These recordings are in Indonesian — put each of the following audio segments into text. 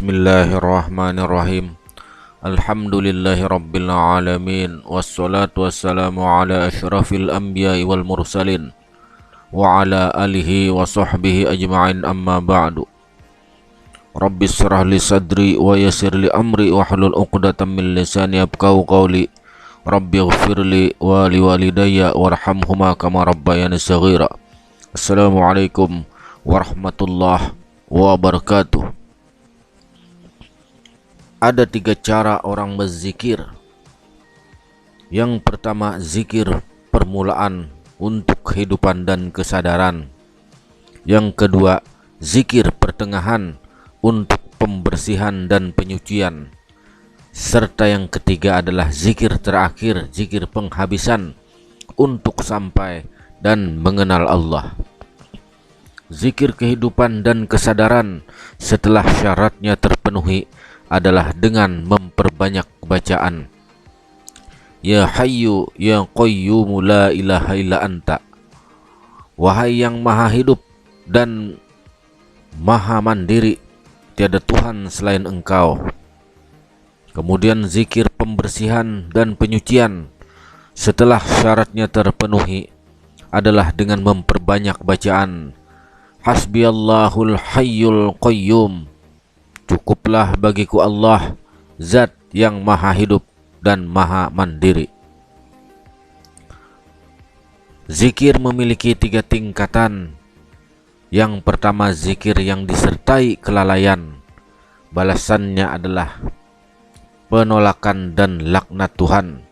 Bismillahirrahmanirrahim. Alhamdulillahi rabbil alamin. Wassalatu wassalamu ala asyrafil anbiya'i wal mursalin wa ala alihi wa sahbihi ajma'in, amma ba'du. Rabbi shrah li sadri wa yassir li amri wahlul 'uqdatam min lisani yafqahu qawli. Rabbi ighfirli wa liwalidayya warhamhuma kama rabbayani shaghira. Assalamualaikum warahmatullahi wabarakatuh. Ada 3 cara orang berzikir. Yang pertama, zikir permulaan untuk kehidupan dan kesadaran. Yang kedua, zikir pertengahan untuk pembersihan dan penyucian. Serta yang ketiga adalah zikir terakhir, zikir penghabisan untuk sampai dan mengenal Allah. Zikir kehidupan dan kesadaran setelah syaratnya terpenuhi adalah dengan memperbanyak bacaan Ya Hayyu Ya Qayyum la ilaha illa anta. Wahai yang maha hidup dan maha mandiri, tiada Tuhan selain engkau. Kemudian zikir pembersihan dan penyucian setelah syaratnya terpenuhi adalah dengan memperbanyak bacaan Hasbiyallahul Hayyul Qayyum. Cukuplah bagiku Allah, zat yang maha hidup dan maha mandiri. Zikir memiliki 3 tingkatan. Yang pertama, zikir yang disertai kelalaian. Balasannya adalah penolakan dan laknat Tuhan.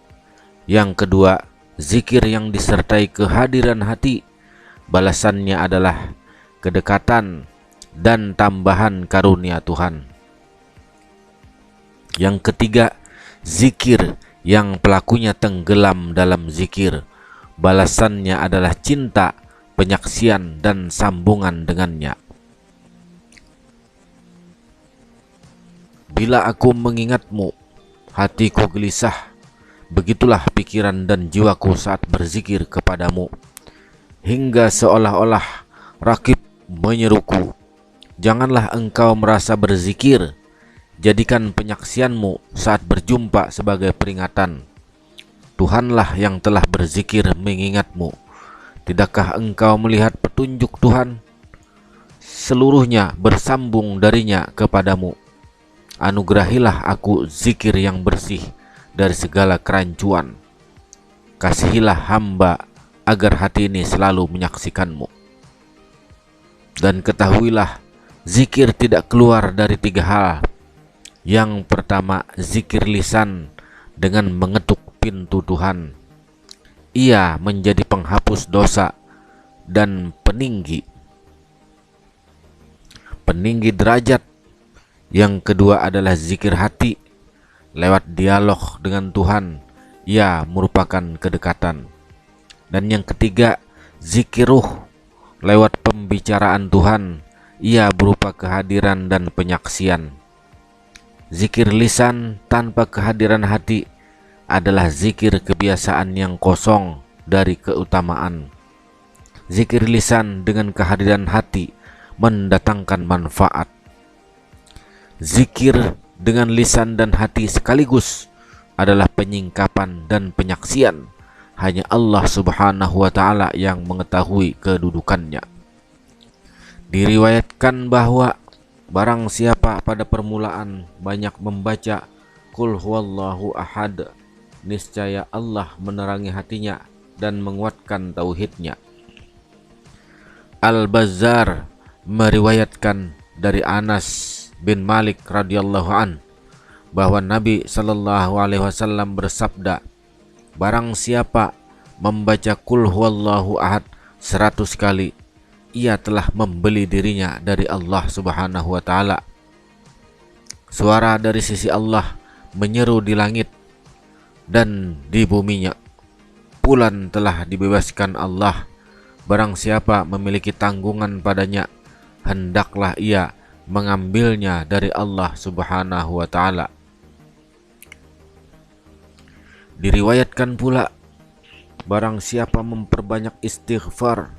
Yang kedua, zikir yang disertai kehadiran hati. Balasannya adalah kedekatan dan tambahan karunia Tuhan. Yang ketiga, zikir yang pelakunya tenggelam dalam zikir. Balasannya adalah cinta, penyaksian, dan sambungan dengannya. Bila aku mengingatmu, hatiku gelisah. Begitulah pikiran dan jiwaku saat berzikir kepadamu. Hingga seolah-olah rakib menyeruku, janganlah engkau merasa berzikir. Jadikan penyaksianmu saat berjumpa sebagai peringatan. Tuhanlah yang telah berzikir mengingatmu. Tidakkah engkau melihat petunjuk Tuhan? Seluruhnya bersambung darinya kepadamu. Anugerahilah aku zikir yang bersih dari segala kerancuan. Kasihilah hamba agar hati ini selalu menyaksikanmu. Dan ketahuilah, zikir tidak keluar dari 3 hal. Yang pertama, zikir lisan dengan mengetuk pintu Tuhan. Ia menjadi penghapus dosa dan peninggi derajat. Yang kedua adalah zikir hati lewat dialog dengan Tuhan. Ia merupakan kedekatan. Dan yang ketiga, zikir ruh lewat pembicaraan Tuhan. Ia berupa kehadiran dan penyaksian. Zikir lisan tanpa kehadiran hati adalah zikir kebiasaan yang kosong dari keutamaan. Zikir lisan dengan kehadiran hati mendatangkan manfaat. Zikir dengan lisan dan hati sekaligus adalah penyingkapan dan penyaksian. Hanya Allah Subhanahu wa ta'ala yang mengetahui kedudukannya. Diriwayatkan bahwa barang siapa pada permulaan banyak membaca Qul huwallahu ahad, niscaya Allah menerangi hatinya dan menguatkan tauhidnya. Al-Bazzar meriwayatkan dari Anas bin Malik radhiyallahu an bahwa Nabi sallallahu alaihi wasallam bersabda, barang siapa membaca Qul huwallahu ahad 100 kali, ia telah membeli dirinya dari Allah Subhanahu wa ta'ala. Suara dari sisi Allah menyeru di langit dan di buminya, bulan telah dibebaskan Allah. Barang siapa memiliki tanggungan padanya, hendaklah ia mengambilnya dari Allah Subhanahu wa ta'ala. Diriwayatkan pula, barang siapa memperbanyak istighfar,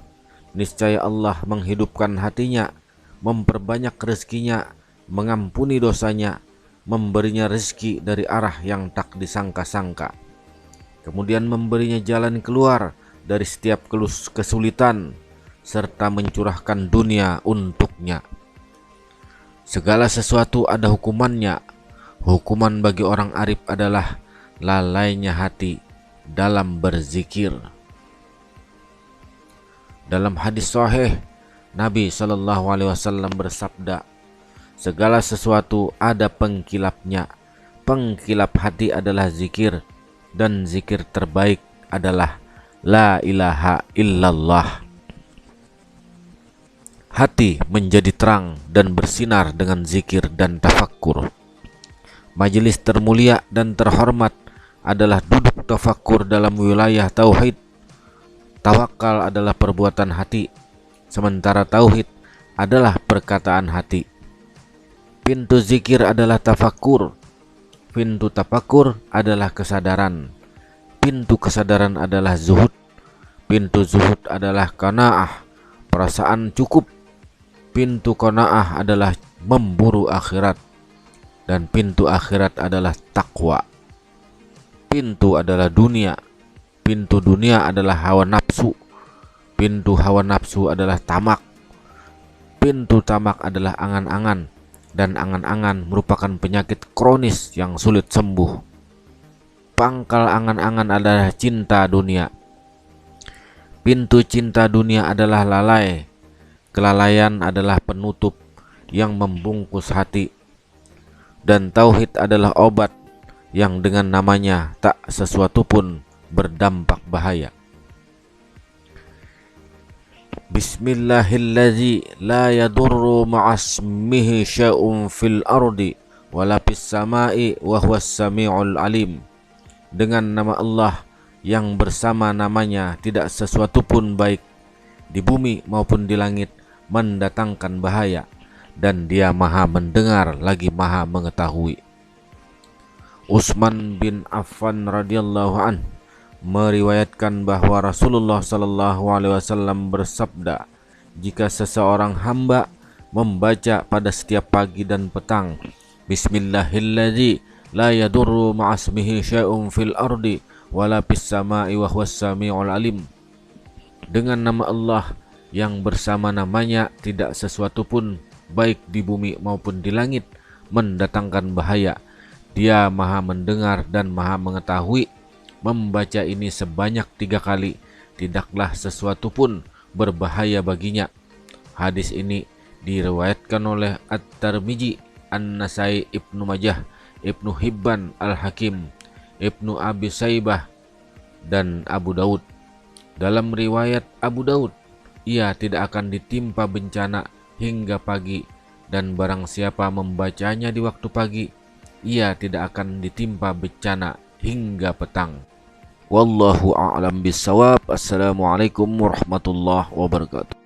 niscaya Allah menghidupkan hatinya, memperbanyak rezekinya, mengampuni dosanya, memberinya rezeki dari arah yang tak disangka-sangka, kemudian memberinya jalan keluar dari setiap kesulitan, serta mencurahkan dunia untuknya. Segala sesuatu ada hukumannya. Hukuman bagi orang arif adalah lalainya hati dalam berzikir. Dalam hadis sahih, Nabi SAW bersabda, segala sesuatu ada pengkilapnya. Pengkilap hati adalah zikir, dan zikir terbaik adalah la ilaha illallah. Hati menjadi terang dan bersinar dengan zikir dan tafakkur. Majelis termulia dan terhormat adalah duduk tafakkur dalam wilayah tauhid. Tawakal adalah perbuatan hati, sementara tauhid adalah perkataan hati. Pintu zikir adalah tafakkur, pintu tafakkur adalah kesadaran, pintu kesadaran adalah zuhud, pintu zuhud adalah qanaah, perasaan cukup, pintu qanaah adalah memburu akhirat, dan pintu akhirat adalah takwa. Pintu adalah dunia, pintu dunia adalah hawa nafsu, pintu hawa nafsu adalah tamak, pintu tamak adalah angan-angan, dan angan-angan merupakan penyakit kronis yang sulit sembuh. Pangkal angan-angan adalah cinta dunia. Pintu cinta dunia adalah lalai. Kelalaian adalah penutup yang membungkus hati, dan tauhid adalah obat yang dengan namanya tak sesuatu pun berdampak bahaya. Bismillahilladzi la yadurru ma'asmihi syai'un fil ardi wala fis sama'i wa huwas sami'ul alim. Dengan nama Allah yang bersama namanya tidak sesuatu pun baik di bumi maupun di langit mendatangkan bahaya, dan Dia Maha mendengar lagi Maha mengetahui. Utsman bin Affan radhiyallahu an meriwayatkan bahwa Rasulullah SAW bersabda, jika seseorang hamba membaca pada setiap pagi dan petang, Bismillahilladzi la yadurru ma'asmihi syai'un fil ardi wala fis sama'i wa huwas sami'ul alim, dengan nama Allah yang bersama namanya tidak sesuatu pun baik di bumi maupun di langit mendatangkan bahaya, Dia Maha mendengar dan Maha mengetahui. Membaca ini sebanyak 3 kali, tidaklah sesuatu pun berbahaya baginya. Hadis ini diriwayatkan oleh At-Tirmidzi, An-Nasai, Ibnu Majah, Ibnu Hibban, Al-Hakim, Ibnu Abi Saibah, dan Abu Daud. Dalam riwayat Abu Daud, ia tidak akan ditimpa bencana hingga pagi, dan barang siapa membacanya di waktu pagi, ia tidak akan ditimpa bencana hingga petang. Wallahu a'lam bissawab. Assalamualaikum warahmatullahi wabarakatuh.